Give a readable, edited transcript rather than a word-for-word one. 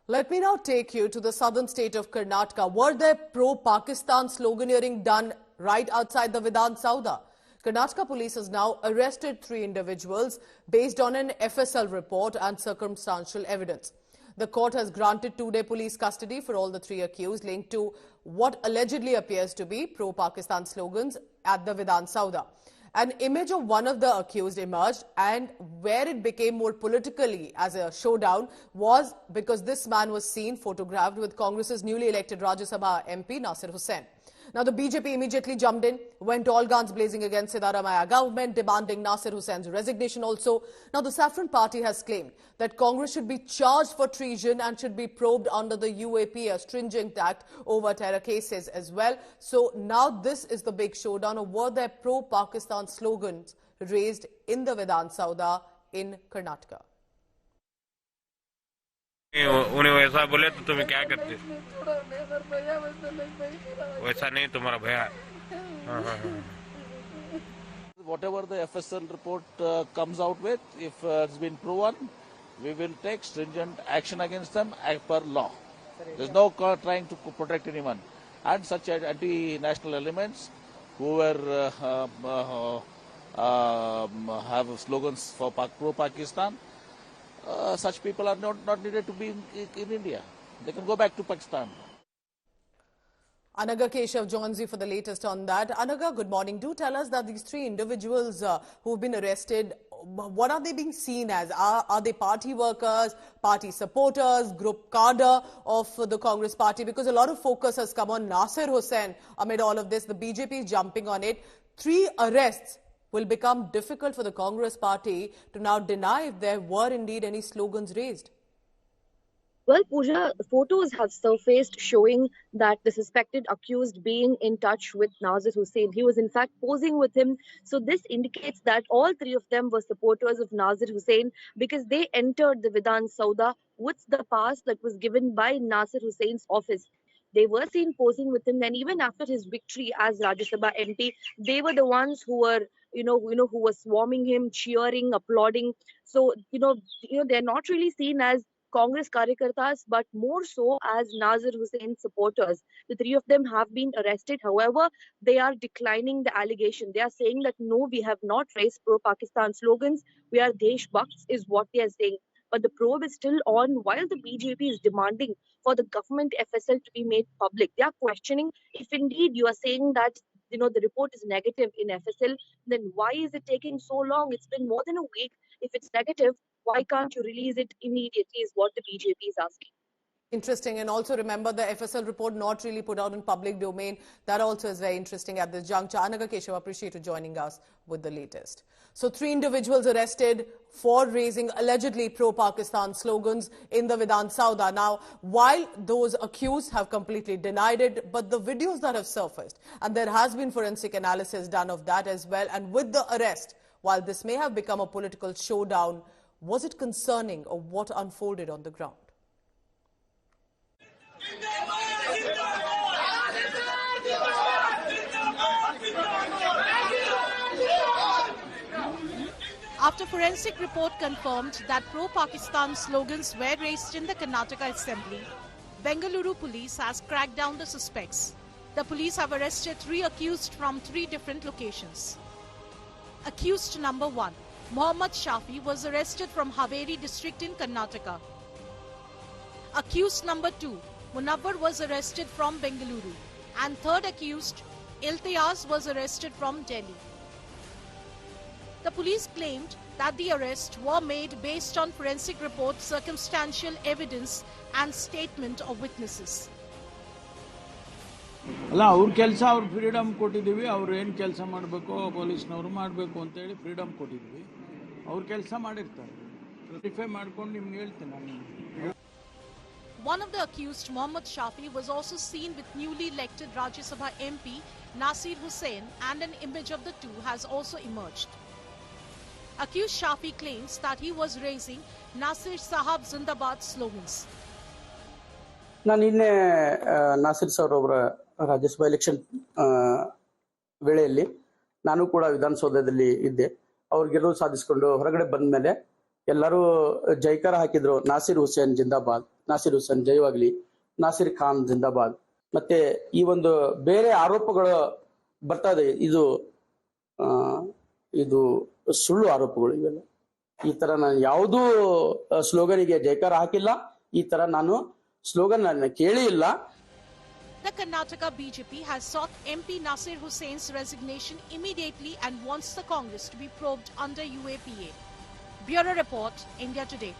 Let me now take you to the southern state of Karnataka. Were there pro-Pakistan sloganeering done right outside the Vidhan Sauda? Karnataka police has now arrested 3 individuals based on an FSL report and circumstantial evidence. The court has granted 2-day police custody for all the 3 accused linked to what allegedly appears to be pro-Pakistan slogans at the Vidhan Sauda. An image of one of the accused emerged, and where it became more politically as a showdown was because this man was seen photographed with Congress's newly elected Rajya Sabha MP Nasir Hussain. Now, the BJP immediately jumped in, went all guns blazing against Siddaramaiah government, demanding Nasir Hussain's resignation also. Now, the Saffron Party has claimed that Congress should be charged for treason and should be probed under the UAP, a stringent act over terror cases as well. So now this is the big showdown of were there pro-Pakistan slogans raised in the Vidhan Sauda in Karnataka. उन्हें वैसा बोले तो तुम्हें क्या करते? वैसा नहीं तुम्हारा भैया. Whatever the FSL report comes out with, if it's been proven, we will take stringent action against them as per law. There's no trying to protect anyone. And such anti-national elements who were have slogans for pro-Pakistan, such people are not needed to be in India. They can go back to Pakistan. Anaga Keshav joins you for the latest on that. Anaga, good morning. Do tell us that these 3 individuals who've been arrested, what are they being seen as? Are they party workers, party supporters, group cadre of the Congress party? Because a lot of focus has come on Nasir Hussain amid all of this. The BJP is jumping on it. 3 arrests will become difficult for the Congress party to now deny if there were indeed any slogans raised. Well, Pooja, photos have surfaced showing that the suspected accused being in touch with Nasir Hussain. He was in fact posing with him. So this indicates that all 3 of them were supporters of Nasir Hussain because they entered the Vidhan Sauda with the pass that was given by Nasir Hussain's office. They were seen posing with him, and even after his victory as Rajya Sabha MP, they were the ones who were, who were swarming him, cheering, applauding. So, they're not really seen as Congress karyakartas, but more so as Nasir Hussain supporters. The 3 of them have been arrested. However, they are declining the allegation. They are saying that no, we have not raised pro-Pakistan slogans. We are Desh Bhakts is what they are saying. But the probe is still on while the BJP is demanding for the government FSL to be made public. They are questioning if indeed you are saying that the report is negative in FSL, then why is it taking so long? It's been more than a week. If it's negative, why can't you release it immediately is what the BJP is asking. Interesting. And also remember the FSL report not really put out in public domain. That also is very interesting at this juncture. Anaga Keshav, appreciate you joining us with the latest. So 3 individuals arrested for raising allegedly pro-Pakistan slogans in the Vidhan Sauda. Now, while those accused have completely denied it, but the videos that have surfaced, and there has been forensic analysis done of that as well, and with the arrest, while this may have become a political showdown, was it concerning of what unfolded on the ground? After forensic report confirmed that pro-Pakistan slogans were raised in the Karnataka Assembly, Bengaluru police has cracked down the suspects. The police have arrested 3 accused from 3 different locations. Accused number 1, Mohammad Shafi, was arrested from Haveri district in Karnataka. Accused number 2, Munawwar, was arrested from Bengaluru. And 3rd accused, Iltiyaz, was arrested from Delhi. The police claimed that the arrests were made based on forensic report, circumstantial evidence and statement of witnesses. ಅಲ್ಲ ಅವ್ರ ಕೆಲಸ ಅವ್ರ freedom ಕೊಟ್ಟಿದ್ದೀವಿ ಅವ್ರು ಏನು ಕೆಲಸ ಮಾಡಬೇಕು ಪೊಲೀಸ್ನವರು ಮಾಡಬೇಕು ಅಂತ ಹೇಳಿ ಫ್ರೀಡಮ್ ಕೊಟ್ಟಿದ್ದೀವಿ ಅವ್ರ ಕೆಲಸ ಮಾಡಿರ್ತಾರೆ ವೆರಿಫೈ ಮಾಡ್ಕೊಂಡು ನಿಮ್ಗೆ ಹೇಳ್ತೀನಿ ನಾನು. One of the accused, Mohammad Shafi, was also seen with newly elected Rajya Sabha MP Nasir Hussain, and an image of the 2 has also emerged. Accused Shafi claims that he was raising Nasir Sahab Zindabad slogans. ನಾನು ನಿನ್ನೆ Nasir sir ಅವರ Rajya Sabha election ವೇಳೆಯಲ್ಲಿ ನಾನು ಕೂಡ ವಿಧಾನಸೌಧದಲ್ಲಿ ಇದ್ದೆ. ಅವ್ರು ಗೆಲುವು ಸಾಧಿಸಿಕೊಂಡು ಹೊರಗಡೆ ಬಂದ ಮೇಲೆ ಎಲ್ಲರೂ ಜೈಕಾರ ಹಾಕಿದ್ರು, ನಾಸಿರ್ ಹುಸೇನ್ ಜಿಂದಾಬಾದ್. ನಾಸಿರ್ ಹುಸೇನ್ ಜಯವಾಗ್ಲಿ, ನಾಸಿರ್ ಖಾನ್ ಜಿಂದಾಬಾದ್, ಮತ್ತೆ ಈ ಒಂದು ಬೇರೆ ಆರೋಪಗಳು ಬರ್ತಾ ಇದೆ. ಇದು ಸುಳ್ಳು ಆರೋಪಗಳು ಇವೆಲ್ಲ. ಈ ತರ ನಾನು ಯಾವುದೂ ಸ್ಲೋಗನಿಗೆ ಜಯಕಾರ ಹಾಕಿಲ್ಲ. ಈ ತರ ನಾನು ಸ್ಲೋಗನ್ ನಾನು ಕೇಳಿ ಇಲ್ಲ. The Karnataka BJP has sought MP Nasir Hussein's resignation immediately and wants the Congress to be probed under UAPA. Bureau Report, India Today.